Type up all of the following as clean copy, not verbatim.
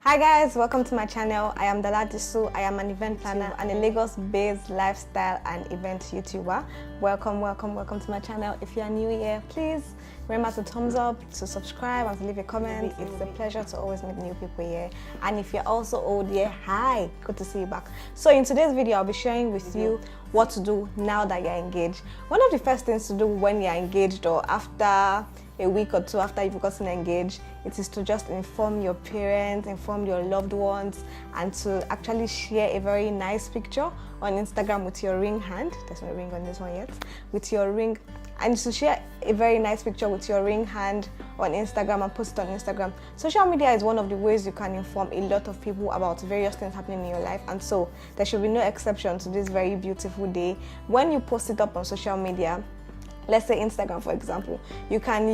Hi guys, welcome to my channel. I am Dola Disu. I am an event planner and a Lagos-based lifestyle and event YouTuber. Welcome to my channel. If you are new here, please remember to thumbs up, to subscribe, and to leave a comment. It's a pleasure to always meet new people here. And if you're also old here, hi, good to see you back. So in today's video, I'll be sharing with you what to do now that you're engaged. One of the first things to do when you're engaged or after a week or two after you've gotten engaged, it is to just inform your parents, inform your loved ones, and to actually share a very nice picture on Instagram with your ring hand. There's no ring on this one yet. With your ring, and to share a very nice picture with your ring hand on Instagram and post it on Instagram. Social media is one of the ways you can inform a lot of people about various things happening in your life, and so there should be no exception to this very beautiful day. When you post it up on social media, let's say Instagram for example, you can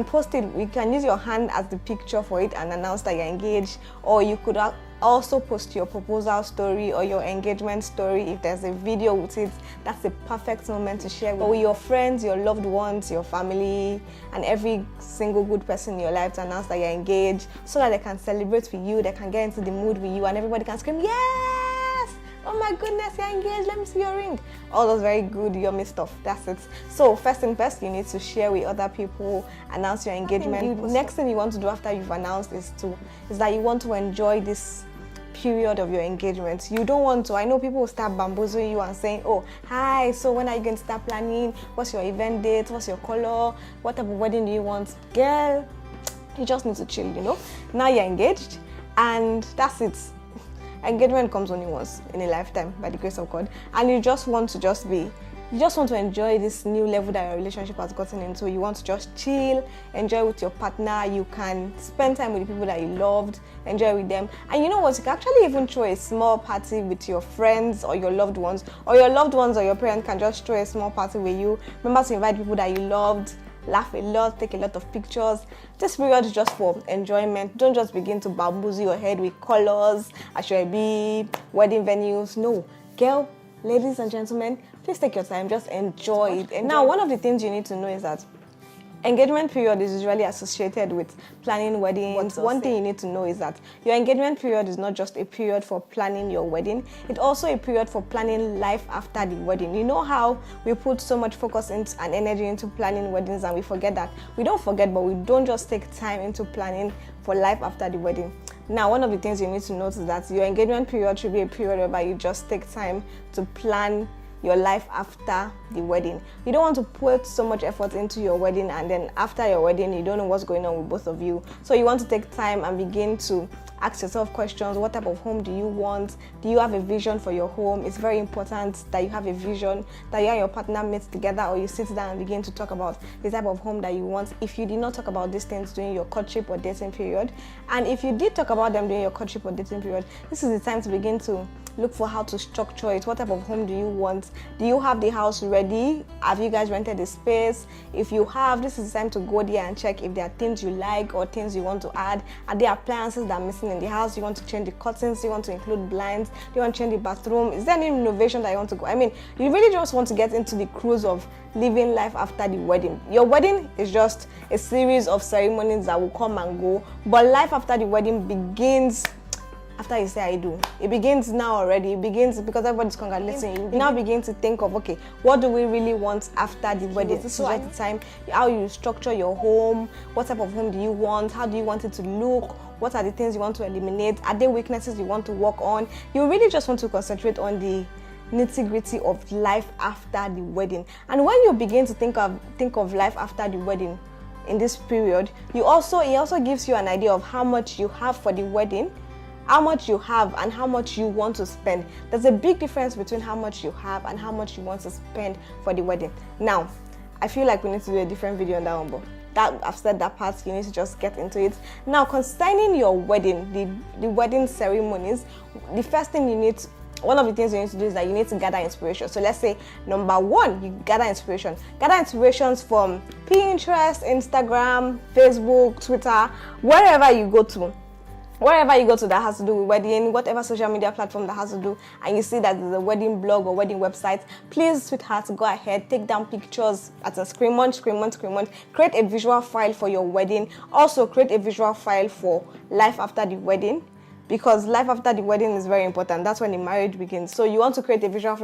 post it, you can use your hand as the picture for it and announce that you're engaged, or you could also post your proposal story or your engagement story. If there's a video with it, that's a perfect moment to share with your friends, your loved ones, your family, and every single good person in your life to announce that you're engaged, so that they can celebrate with you, they can get into the mood with you, and everybody can scream, yes! Oh my goodness, you're engaged, let me see your ring. All those very good, yummy stuff. That's it. So first thing first, you need to share with other people, announce your engagement. Next thing you want to do after you've announced is that you want to enjoy this period of your engagement. You don't want to, I know people will start bamboozling you and saying, oh, hi, so when are you going to start planning? What's your event date? What's your color? What type of wedding do you want? Girl, you just need to chill, you know? Now you're engaged, and that's it. Engagement comes only once in a lifetime by the grace of God, and you just want to enjoy this new level that your relationship has gotten into. You want to just chill, enjoy with your partner. You can spend time with the people that you loved, enjoy with them. And you know what, you can actually even throw a small party with your friends or your loved ones, or your parents can just throw a small party with you. Remember to invite people that you loved, laugh a lot, take a lot of pictures. This period is just for enjoyment. Don't just begin to bamboozle your head with colors, ashwabi, wedding venues. No, girl, ladies and gentlemen, please take your time, just enjoy it. Now, one of the things you need to know is that engagement period is usually associated with planning weddings. One thing you need to know is that your engagement period is not just a period for planning your wedding, it's also a period for planning life after the wedding. You know how we put so much focus and energy into planning weddings, and we forget that. We don't forget, but we don't just take time into planning for life after the wedding. Now, one of the things you need to note is that your engagement period should be a period whereby you just take time to plan your life after the wedding. You don't want to put so much effort into your wedding, and then after your wedding you don't know what's going on with both of you. So you want to take time and begin to ask yourself questions. What type of home do you want? Do you have a vision for your home? It's very important that you have a vision, that you and your partner meet together, or you sit down and begin to talk about the type of home that you want. If you did not talk about these things during your courtship or dating period, and if you did talk about them during your courtship or dating period, this is the time to begin to look for how to structure it. What type of home do you want? Do you have the house ready? Have you guys rented the space? If you have, this is the time to go there and check if there are things you like or things you want to add. Are there appliances that are missing in the house? You want to change the curtains? You want to include blinds? Do you want to change the bathroom? Is there any renovation that you want to go? I mean, you really just want to get into the cruise of living life after the wedding. Your wedding is just a series of ceremonies that will come and go, but life after the wedding begins after you say I do. It begins now already. It begins because everybody's congratulating you. You now begin to think of, okay, what do we really want after the wedding? This is just the time, how you structure your home, what type of home do you want, how do you want it to look, what are the things you want to eliminate, are there weaknesses you want to work on? You really just want to concentrate on the nitty-gritty of life after the wedding. And when you begin to think of life after the wedding in this period, it also gives you an idea of how much you have for the wedding, how much you have and how much you want to spend. There's a big difference between how much you have and how much you want to spend for the wedding. Now, I feel like we need to do a different video on that one, but that I've said that part, you need to just get into it. Now, concerning your wedding, the wedding ceremonies, the first thing one of the things you need to do is that you need to gather inspiration. So let's say number one, you gather inspiration. Gather inspirations from Pinterest, Instagram, Facebook, Twitter, wherever you go to. wherever you go to that has to do with wedding, whatever social media platform that has to do, and you see that there's a wedding blog or wedding website, please, sweetheart, go ahead, take down pictures at a screenshot, create a visual file for your wedding. Also create a visual file for life after the wedding, because life after the wedding is very important. That's when the marriage begins. So you want to create a visual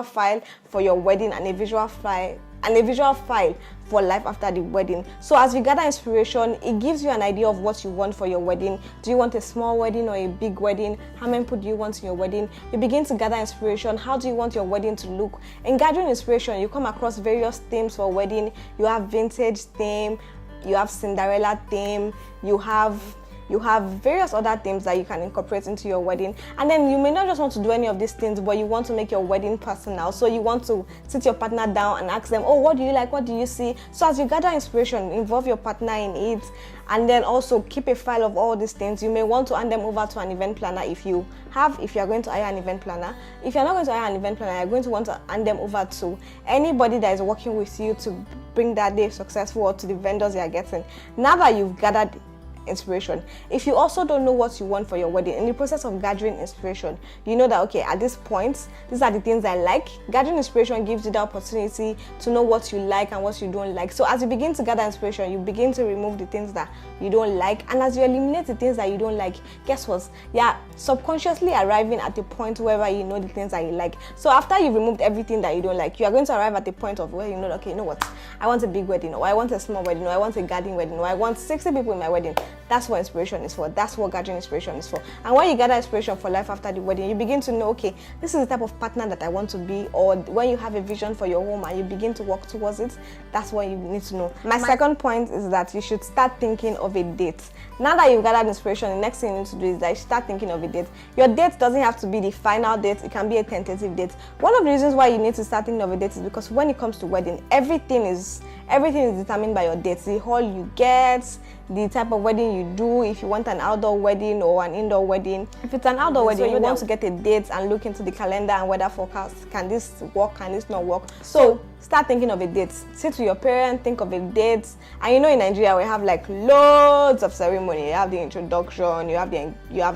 file for your wedding, and a visual file for life after the wedding. So as you gather inspiration, it gives you an idea of what you want for your wedding. Do you want a small wedding or a big wedding? How many people do you want in your wedding? You begin to gather inspiration. How do you want your wedding to look? In gathering inspiration, you come across various themes for wedding. You have vintage theme, you have Cinderella theme, you have various other themes that you can incorporate into your wedding. And then you may not just want to do any of these things, but you want to make your wedding personal. So you want to sit your partner down and ask them, oh, what do you like? What do you see? So as you gather inspiration, involve your partner in it, and then also keep a file of all these things. You may want to hand them over to an event planner if you are going to hire an event planner. If you're not going to hire an event planner, you're going to want to hand them over to anybody that is working with you to bring that day successful, or to the vendors you are getting. Now that you've gathered inspiration, if you also don't know what you want for your wedding, in the process of gathering inspiration, you know that, okay, at this point, these are the things I like. Gathering inspiration gives you the opportunity to know what you like and what you don't like. So as you begin to gather inspiration, you begin to remove the things that you don't like, and as you eliminate the things that you don't like, guess what? Yeah, subconsciously arriving at the point where you know the things that you like. So after you've removed everything that you don't like, you are going to arrive at the point of where you know, okay, you know what, I want a big wedding, or I want a small wedding, or I want a garden wedding, or I want 60 people in my wedding. That's what inspiration is for. That's what gathering inspiration is for. And when you gather inspiration for life after the wedding, you begin to know, okay, this is the type of partner that I want to be. Or when you have a vision for your home and you begin to work towards it, that's what you need to know. My second point is that you should start thinking of a date. Now that you've gathered inspiration, the next thing you need to do is that you start thinking of a date. Your date doesn't have to be the final date. It can be a tentative date. One of the reasons why you need to start thinking of a date is because when it comes to wedding, everything is determined by your date. The hall you get, the type of wedding you do, if you want an outdoor wedding or an indoor wedding. If it's an outdoor wedding, you want to get a date and look into the calendar and weather forecast. Can this work? Can this not work? So start thinking of a date. Sit with your parents, think of a date. And you know, in Nigeria, we have like loads of ceremony. You have the introduction, you have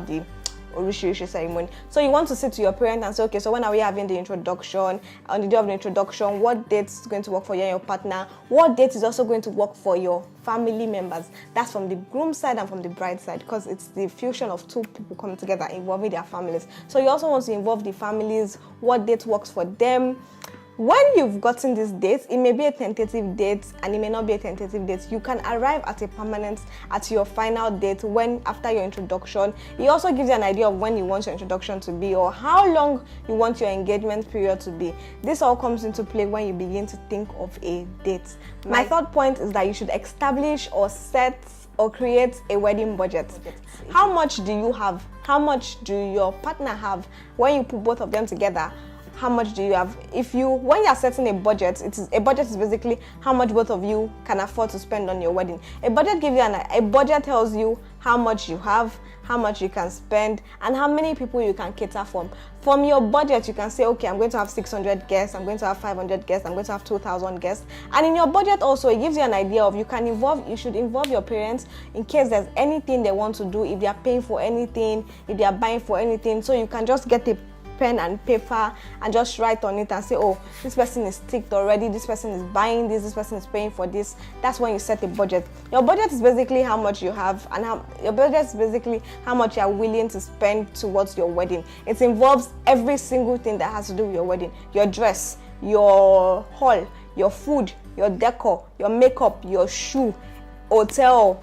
the Orishishi ceremony. So you want to sit to your parents and say, okay, so when are we having the introduction? On the day of the introduction, what date is going to work for you and your partner? What date is also going to work for your family members? That's from the groom side and from the bride side, because it's the fusion of two people coming together involving their families. So you also want to involve the families, what date works for them. When you've gotten this date, it may be a tentative date and it may not be a tentative date. You can arrive at your final date when after your introduction. It also gives you an idea of when you want your introduction to be or how long you want your engagement period to be. This all comes into play when you begin to think of a date. My third point is that you should establish or set or create a wedding budget. How much do you have? How much do your partner have? When you put both of them together, how much do you have? When you're setting a budget, a budget is basically how much both of you can afford to spend on your wedding. A budget tells you how much you have, how much you can spend, and how many people you can cater from. From your budget, you can say, okay, I'm going to have 600 guests, I'm going to have 500 guests, I'm going to have 2,000 guests. And in your budget also, it gives you an idea of you should involve your parents in case there's anything they want to do, if they are paying for anything, if they are buying for anything. So you can just get a pen and paper and just write on it and say, oh, this person is ticked already, this person is buying this person is paying for this. That's when you set a budget. Your budget is basically how much you have, and your budget is basically how much you are willing to spend towards your wedding. It involves every single thing that has to do with your wedding: your dress, your hall, your food, your decor, your makeup, your shoe, hotel,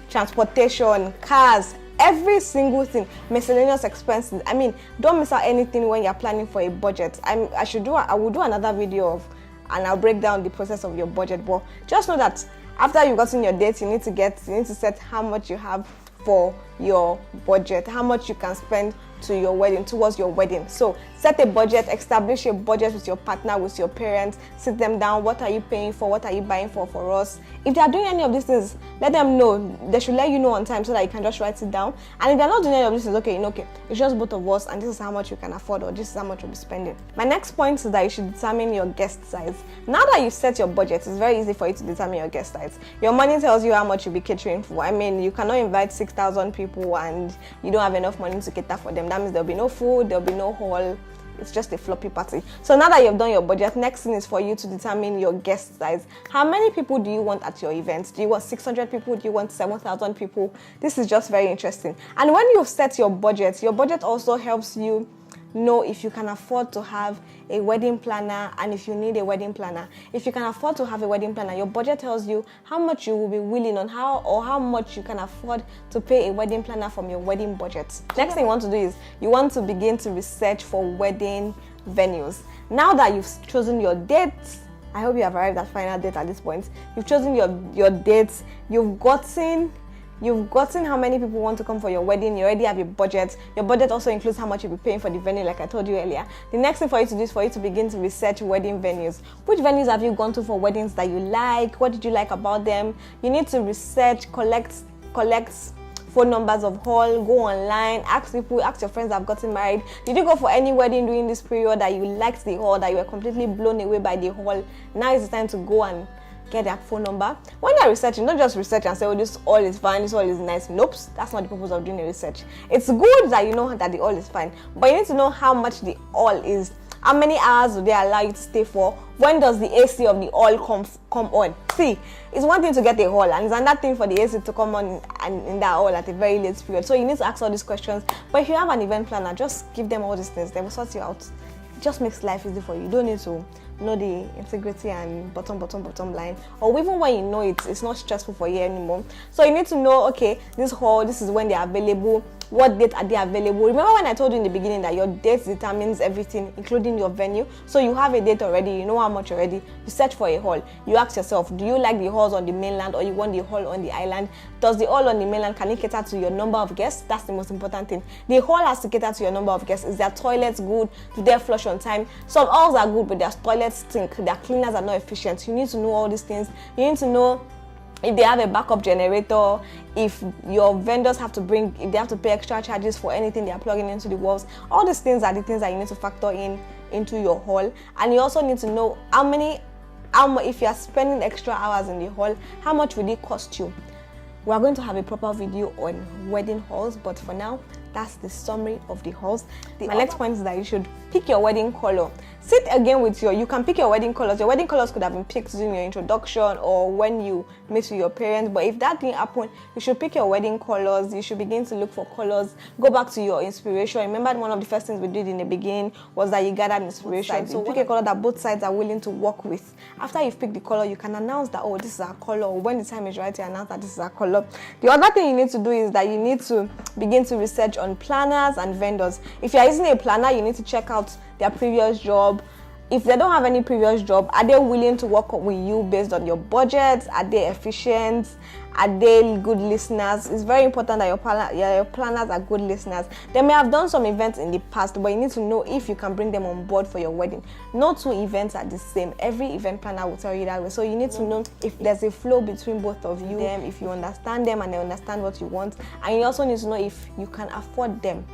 transportation, cars, every single thing, miscellaneous expenses. I mean, don't miss out anything when you're planning for a budget. I will do another video and I'll break down the process of your budget. But just know that after you've gotten your date, you need to set how much you have for your budget, how much you can spend to your wedding, towards your wedding. So set a budget, establish a budget with your partner, with your parents, sit them down. What are you paying for? What are you buying for us? If they are doing any of these things, let them know. They should let you know on time so that you can just write it down. And if they're not doing any of these things, okay, it's just both of us and this is how much you can afford, or this is how much you'll be spending. My next point is that you should determine your guest size. Now that you've set your budget, it's very easy for you to determine your guest size. Your money tells you how much you'll be catering for. I mean, you cannot invite 6,000 people and you don't have enough money to cater for them. That means there'll be no food, there'll be no hall. It's just a floppy party. So now that you've done your budget, next thing is for you to determine your guest size. How many people do you want at your event? Do you want 600 people? Do you want 7,000 people? This is just very interesting. And when you've set your budget also helps you know if you can afford to have a wedding planner and if you need a wedding planner. If you can afford to have a wedding planner, your budget tells you how much you will be willing on how much you can afford to pay a wedding planner from your wedding budget. Next thing you want to do is you want to begin to research for wedding venues. Now that you've chosen your dates, I hope you have arrived at final date at this point. You've chosen your dates, you've gotten how many people want to come for your wedding. You already have a budget. Your budget also includes how much you'll be paying for the venue, like I told you earlier. The next thing for you to do is for you to begin to research wedding venues. Which venues have you gone to for weddings that you like? What did you like about them? You need to research, collect phone numbers of hall, go online, ask your friends that have gotten married. Did you go for any wedding during this period that you liked the hall, that you were completely blown away by the hall? Now is the time to go and get their phone number. When you're researching, don't just research and say, oh, this all is fine, this all is nice. Nope, that's not the purpose of doing the research. It's good that you know that the all is fine, but you need to know how much the all is. How many hours do they allow you to stay for? When does the AC of the all come on? See, it's one thing to get a hall, and it's another thing for the AC to come on and in that hall at a very late period. So you need to ask all these questions. But if you have an event planner, just give them all these things. They will sort you out. It just makes life easy for you. You don't need to know the integrity and bottom line, or even when you know it's not stressful for you anymore. So you need to know, okay, this hall, this is when they are available. What date are they available? Remember when I told you in the beginning that your date determines everything, including your venue? So you have a date already, you know how much already. You search for a hall. You ask yourself, do you like the halls on the mainland or you want the hall on the island? Does the hall on the mainland, can it cater to your number of guests? That's the most important thing. The hall has to cater to your number of guests. Is their toilets good? Do they flush on time? Some halls are good, but their toilets stink. Their cleaners are not efficient. You need to know all these things. You need to know if they have a backup generator, if your vendors if they have to pay extra charges for anything they are plugging into the walls. All these things are the things that you need to factor into your hall. And you also need to know if you are spending extra hours in the hall, how much will it cost you? We are going to have a proper video on wedding halls, but for now, that's the summary of the halls. My next point is that you should pick your wedding color. Sit again with you can pick your wedding colors. Your wedding colors could have been picked during your introduction or when you meet with your parents, but if that didn't happen, you should pick your wedding colors. You should begin to look for colors. Go back to your inspiration. Remember, one of the first things we did in the beginning was that you gathered inspiration. So pick a color that both sides are willing to work with. After you've picked the color, you can announce that, oh, this is our color. Or when the time is right, you announce that this is our color. The other thing you need to do is that you need to begin to research on planners and vendors. If you're using a planner, you need to check out their previous job. If they don't have any previous job, are they willing to work with you based on your budget? Are they efficient? Are they good listeners? It's very important that your planners are good listeners. They may have done some events in the past, but you need to know if you can bring them on board for your wedding. No two events are the same. Every event planner will tell you that way. So you need to know if there's a flow between both of you, if you understand them and they understand what you want. And you also need to know if you can afford them.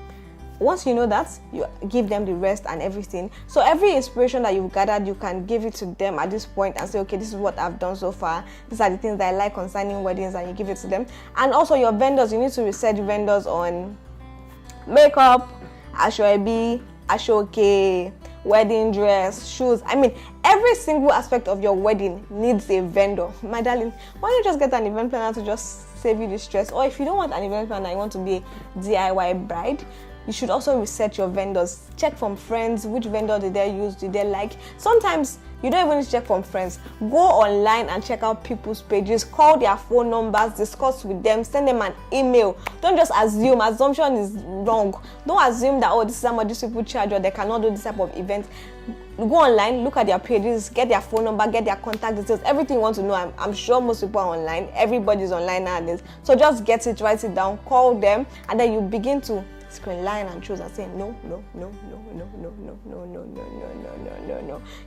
Once you know that, you give them the rest and everything. So every inspiration that you've gathered, you can give it to them at this point and say, okay, this is what I've done so far. These are the things that I like concerning weddings, and you give it to them. And also your vendors, you need to research vendors on makeup, ashoebi, ashoke, wedding dress, shoes. I mean, every single aspect of your wedding needs a vendor. My darling, why don't you just get an event planner to just save you the stress? Or if you don't want an event planner, you want to be a DIY bride, you should also research your vendors. Check from friends, which vendor did they use, did they like. Sometimes you don't even need to check from friends. Go online and check out people's pages, call their phone numbers, discuss with them, send them an email. Don't just assume. Assumption is wrong. Don't assume that, oh, this is how much these people charge or they cannot do this type of event. Go online, look at their pages, get their phone number, get their contact details, everything you want to know. I'm sure most people are online. Everybody's online nowadays. So just get it, write it down, call them, and then you begin to lying and choose and saying no.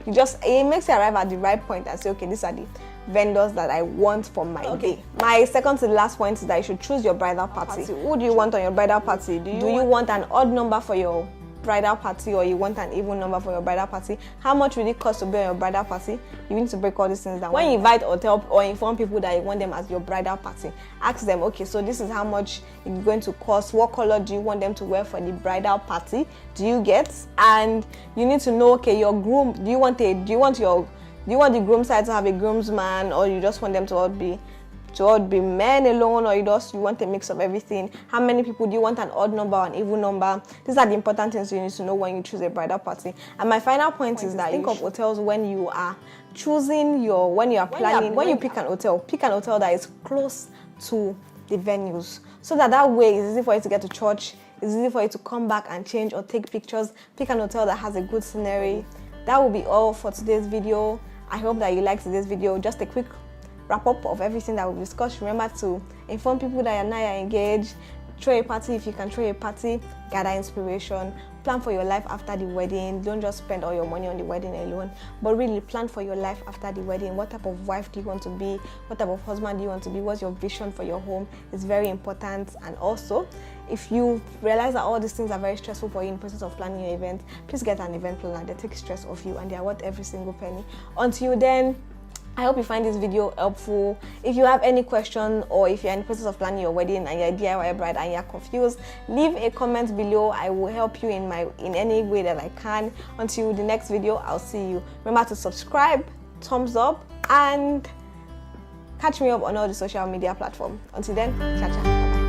You just, it makes you arrive at the right point and say, okay, these are the vendors that I want for my day. My second to the last point is that you should choose your bridal party. Who do you want on your bridal party? Do you want an odd number for your bridal party, or you want an even number for your bridal party? How much will it cost to be on your bridal party? You need to break all these things down. When you invite or tell or inform people that you want them as your bridal party, ask them, okay, so this is how much it's going to cost. What color do you want them to wear for the bridal party? Do you get? And you need to know, okay, your groom, do you want the groom side to have a groomsman, or you just want them to all be men alone, or you want a mix of everything? How many people do you want? An odd number or an even number? These are the important things you need to know when you choose a bridal party. And my final point is that think of hotels when you are choosing when you pick an hotel that is close to the venues, so that way it's easy for you to get to church, it's easy for you to come back and change or take pictures. Pick an hotel that has a good scenery. That will be all for today's video. I hope that you liked today's video. Just a quick wrap up of everything that we've discussed. Remember to inform people that you're now engaged, throw a party if you can throw a party, gather inspiration, plan for your life after the wedding. Don't just spend all your money on the wedding alone, but really plan for your life after the wedding. What type of wife do you want to be? What type of husband do you want to be? What's your vision for your home? It's very important. And also, if you realize that all these things are very stressful for you in the process of planning your event, please get an event planner. They take stress off you and they are worth every single penny. Until then, I hope you find this video helpful. If you have any question, or if you're in the process of planning your wedding and you're a DIY bride and you're confused, leave a comment below. I will help you in any way that I can. Until the next video, I'll see you. Remember to subscribe, thumbs up, and catch me up on all the social media platforms. Until then, ciao. Bye-bye.